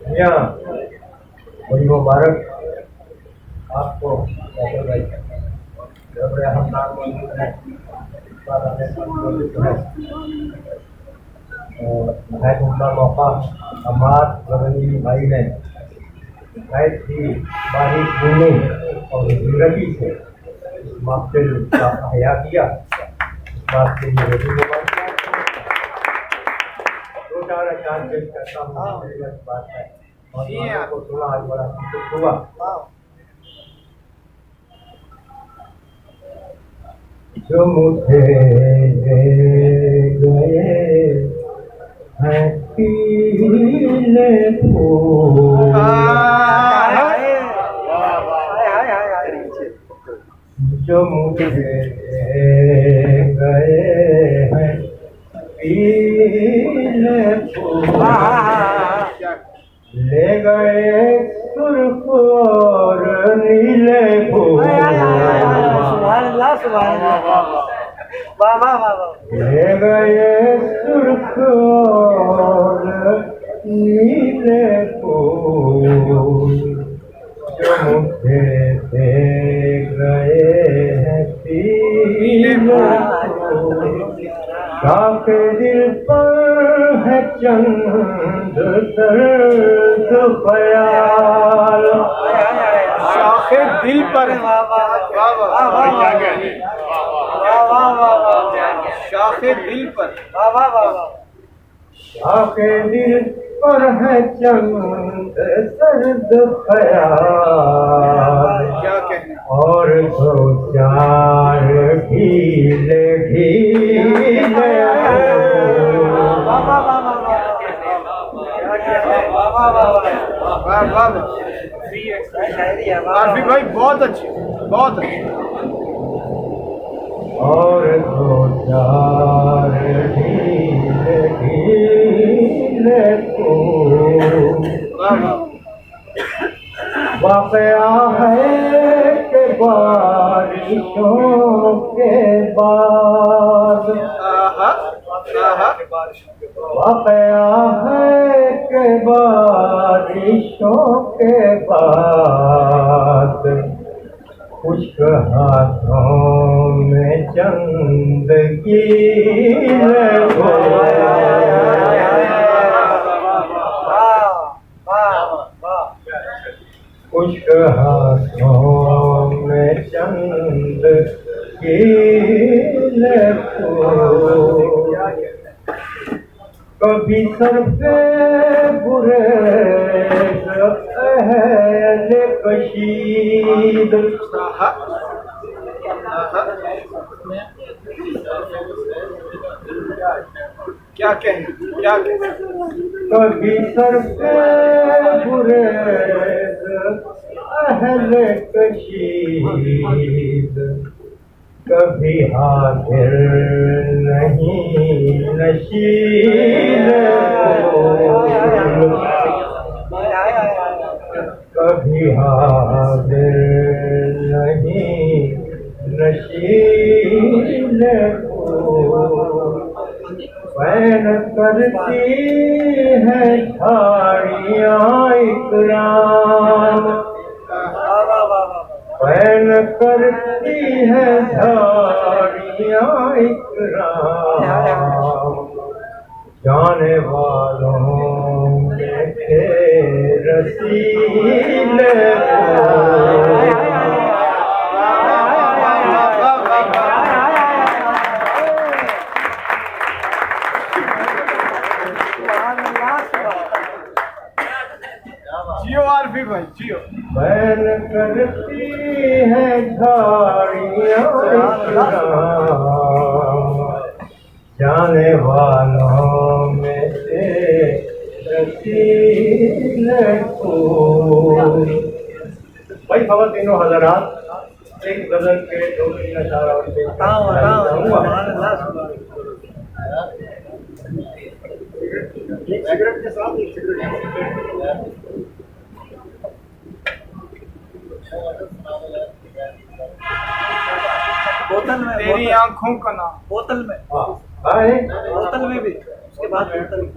मियां बड़ी मुबारक आपको डॉक्टर भाई जब बड़े हमनाम मौजूद है नहायत उम्दा मौका अमार रवनी भाई ने नहायत ही बारीक गुनी और जिंदगी से इस महफिल का अहया किया। इस बात के लिए भी मुबारक। दो चार अशार पेश करता हूँ, मेरी बात है और को सुना आज बड़ा संतुष्ट हुआ। जो मुझे दे गए हैं पीले फूल, जो मुझे दे गए हैं पीले फूल, ले गए सुर्ख और नीले फूल, ले गए सुर्ख और नीले फूल, जो मुझे दे गए हैं पीले फूल। शाखे दिल पर है चंद दर्द ख्याल, शाखे दिल पर शाखे दिल पर शाखे दिल पर है चंद दर्द ख्याल, क्या कहने और दो चार ढीले ढीले आरफी भाई बहुत अच्छे, बहुत अच्छे। और दो चार ढीले ढीले वाक़या है कि बारिशों के बाद, वाक़या है कि बारिशों के बाद, खुश्क हाथों में चंद कीले हो, खुश्क हाथों में चंद कीले हो। कभी सर पे बुरे अहले कशीद, क्या कहने, क्या कहने। कभी सर पे बुरे अहले कशीद, कभी हाजिर नहीं नशीद, कभी हाजिर नहीं नशीद, बैन करती है झाड़ियाँ इकराम, बैन करती है झाड़ियाँ इकराम, जाने वालों में थे रसीले जियो आरफी भाई जियो। बैन करती है झाड़ियाँ इकराम, जाने वालों में से रसीले फूल। भाई खबर तीनों हजरात एक गजल के दो तीन अशार और सिगरेट के साथ एक सिगरेट बोतल में, तेरी आंखों का नाम बोतल में, हाँ बोतल में भी उसके बाद बोतल में।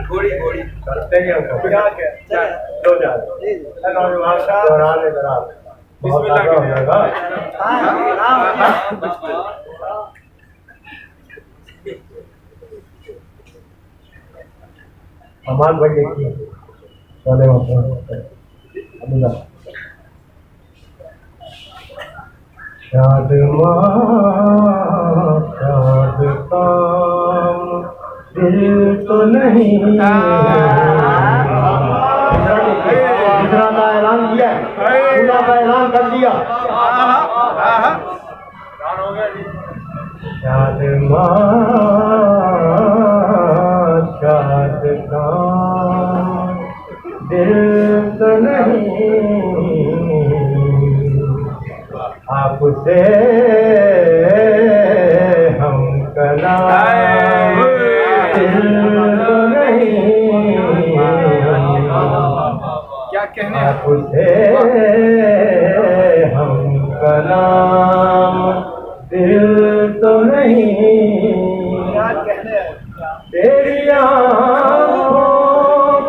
घोड़ी घोड़ी करते हैं हमको। क्या क्या दो चार नौजवान का दौरान जरा बहुत आगे हो जाएगा। अमान भाई देखिए चले अभी शाद शाद काम दिल तो नहीं दूसरा का ऐलान किया पूरा का ऐलान कर दिया। शाद शाद काम दिल तो नहीं आपसे हम कला दिल तो नहीं क्या कहने आपसे हम कलाम दिल तो नहीं क्या कहने तेरी आँखों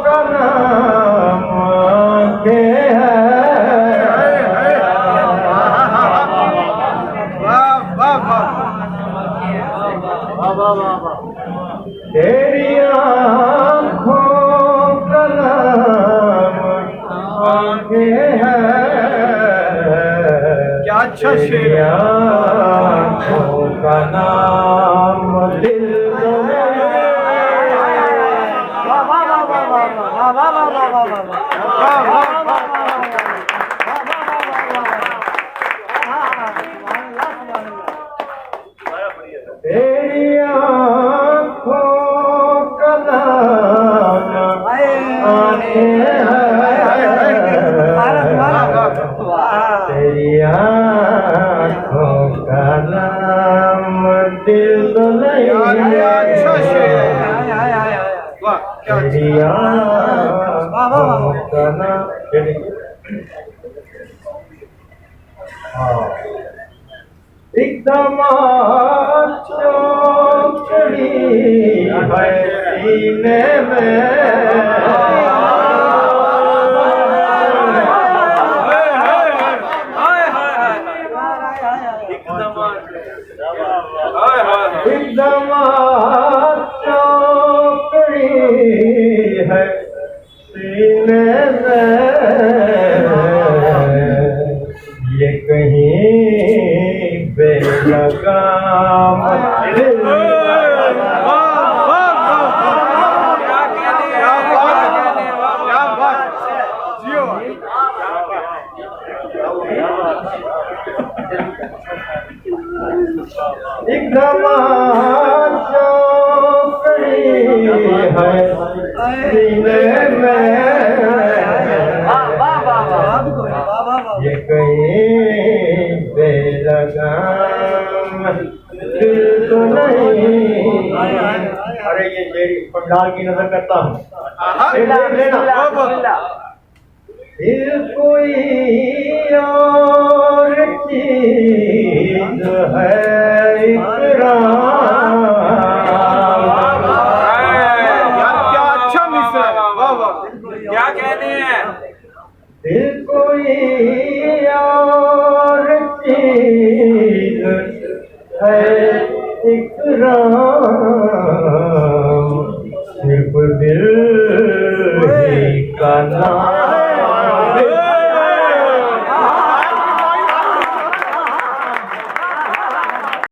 का नाम आँखें है। तेरी आँखों का नाम आँखें हैं। क्या अच्छा शेर तेरी है। आँखों का नाम दिल तो नहीं। तेरी आँखों का नाम आँखें हैं। तेरी आँखों का नाम दिल तो नहीं। अच्छा शेर है। वाह क्या तेरी आँखों का नाम एकदम चौकड़ी है सीने में। एकदम चौकड़ी है सीने में। ये कहीं बेलगाम दिल क्या बात जियो एकदम चौकड़ी है सीने में। ये कहीं बेलगाम दिल तो नहीं। अरे ये मेरी पंडाल की नजर करता हूँ। फिर कोई और चीज है इकराम। क्या अच्छा मिश्रण है। वाह वाह क्या कहने हैं फिर कोई और चीज है इकराम। सिर्फ दिल ही का नाम